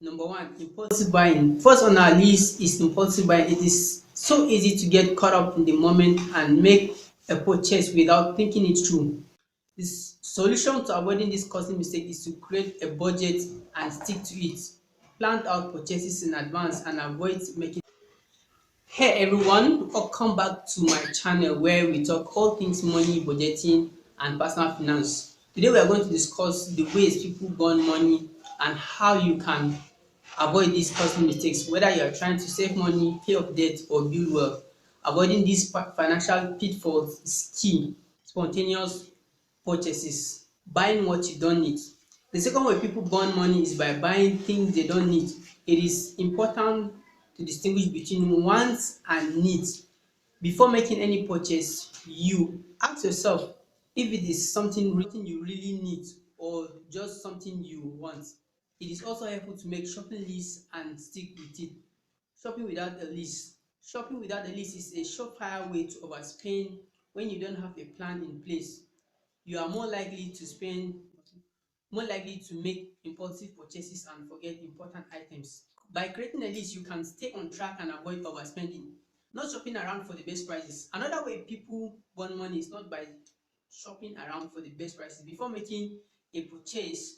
Number one, impulsive buying. First on our list is impulsive buying. It is so easy to get caught up in the moment and make a purchase without thinking it through. The solution to avoiding this costly mistake is to create a budget and stick to it. Plan out purchases in advance and avoid making. Hey everyone, welcome back to my channel where we talk all things money, budgeting, and personal finance. Today we are going to discuss the ways people burn money and how you can avoid these costly mistakes, whether you are trying to save money, pay off debt, or build wealth. Avoiding these financial pitfalls is key. Spontaneous purchases, buying what you don't need. The second way people burn money is by buying things they don't need. It is important to distinguish between wants and needs. Before making any purchase, you ask yourself if it is something you really need or just something you want. It is also helpful to make shopping lists and stick with it. Shopping without a list. Shopping without a list is a surefire way to overspend when you don't have a plan in place. You are more likely to make impulsive purchases and forget important items. By creating a list, you can stay on track and avoid overspending. Not shopping around for the best prices. Another way people burn money is not by shopping around for the best prices. Before making a purchase,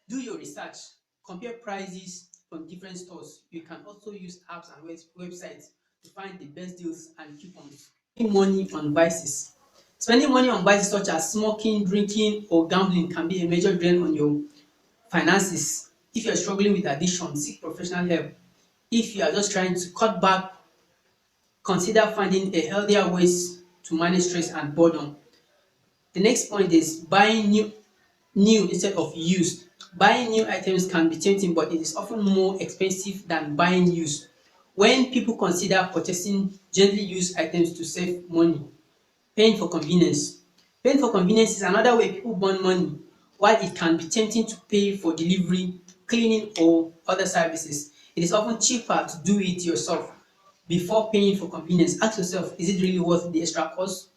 do your research, compare prices from different stores. You can also use apps and websites to find the best deals and coupons. Spending money on vices. Spending money on vices such as smoking, drinking, or gambling can be a major drain on your finances. If you're struggling with addiction, seek professional help. If you are just trying to cut back, consider finding a healthier ways to manage stress and boredom. The next point is buying new instead of used. Buying new items can be tempting, but it is often more expensive than buying used. When people consider purchasing gently used items to save money, paying for convenience. Paying for convenience is another way people burn money. While it can be tempting to pay for delivery, cleaning, or other services, it is often cheaper to do it yourself. Before paying for convenience, ask yourself, is it really worth the extra cost?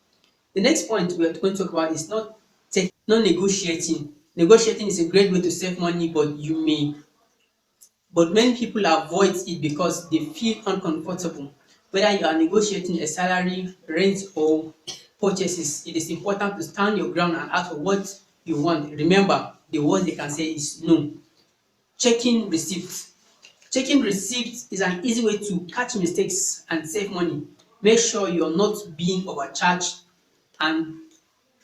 The next point we are going to talk about is not negotiating. Negotiating is a great way to save money, but many people avoid it because they feel uncomfortable. Whether you are negotiating a salary, rent, or purchases, it is important to stand your ground and ask for what you want. Remember, the worst they can say is no. Checking receipts. Checking receipts is an easy way to catch mistakes and save money. Make sure you're not being overcharged and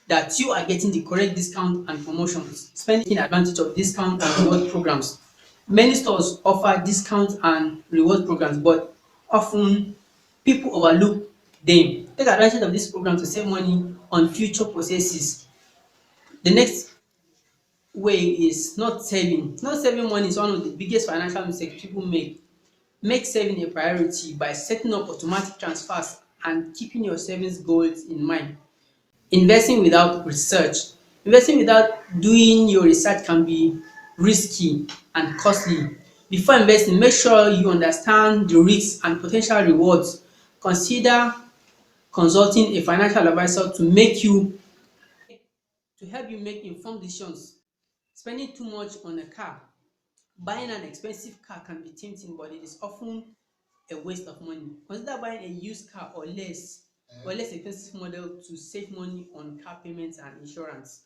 that you are getting the correct discount and promotions. Taking advantage of discount and reward programs. Many stores offer discount and reward programs, but often people overlook them. Take advantage of this program to save money on future purchases. The next way is not saving. Not saving money is one of the biggest financial mistakes people make. Make saving a priority by setting up automatic transfers and keeping your savings goals in mind. Investing without research. Investing without doing your research can be risky and costly. Before investing, make sure you understand the risks and potential rewards. Consider consulting a financial advisor to help you make informed decisions. Spending too much on a car. Buying an expensive car can be tempting, but it is often a waste of money. Consider buying a used car or less expensive model to save money on car payments and insurance.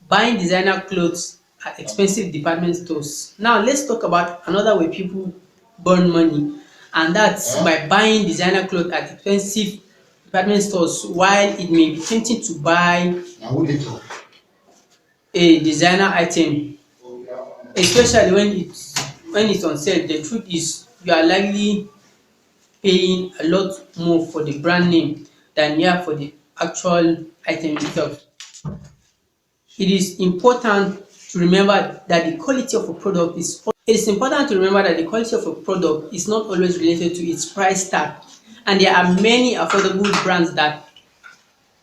Buying designer clothes at expensive department stores. Now let's talk about another way people burn money, and that's by buying designer clothes at expensive department stores. While it may be tempting to buy a designer item, especially when it's on sale, the truth is you are likely paying a lot more for the brand name than you are for the actual item itself. It is important to remember that the quality of a product is it is important to remember that the quality of a product is not always related to its price tag, and there are many affordable brands that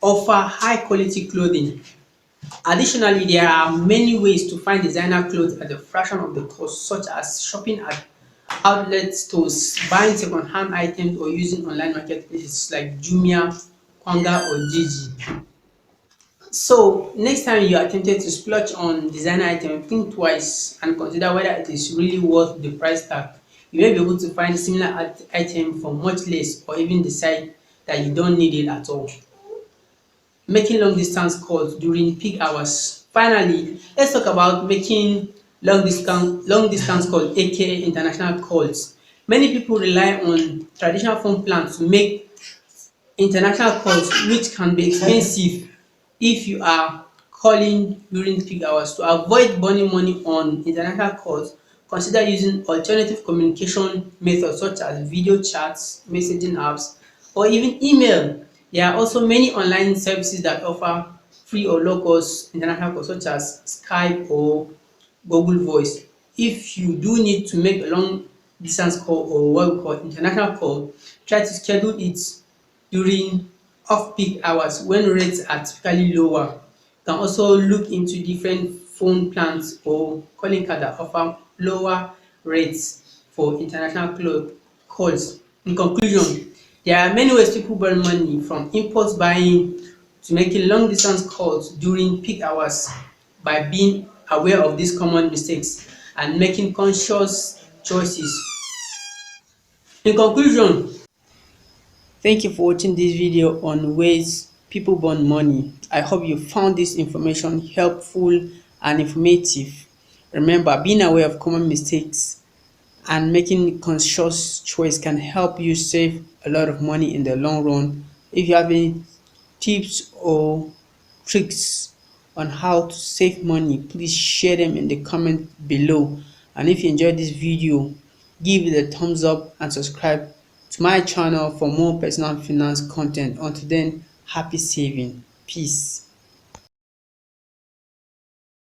offer high quality clothing. Additionally, there are many ways to find designer clothes at a fraction of the cost, such as shopping at outlet stores, buying second-hand items, or using online marketplaces like Jumia, Konga, or Gigi. So next time you are tempted to splurge on designer item, think twice and consider whether it is really worth the price tag. You may be able to find similar item for much less or even decide that you don't need it at all. Making long distance calls during peak hours. Finally, let's talk about making long distance calls, aka international calls. Many people rely on traditional phone plans to make international calls, which can be expensive if you are calling during peak hours. To avoid burning money on international calls, consider using alternative communication methods such as video chats, messaging apps, or even email. There are also many online services that offer free or low cost international calls such as Skype or Google Voice. If you do need to make a long distance call or what we call international call, try to schedule it during off-peak hours when rates are typically lower. You can also look into different phone plans or calling cards that offer lower rates for international calls. In conclusion, there are many ways people burn money, from impulse buying to making long distance calls during peak hours. By being aware of these common mistakes and making conscious choices. In conclusion, thank you for watching this video on ways people burn money. I hope you found this information helpful and informative. Remember, being aware of common mistakes and making conscious choice can help you save a lot of money in the long run. If you have any tips or tricks on how to save money, please share them in the comment below. And if you enjoyed this video, give it a thumbs up and subscribe to my channel for more personal finance content. Until then, happy saving. Peace.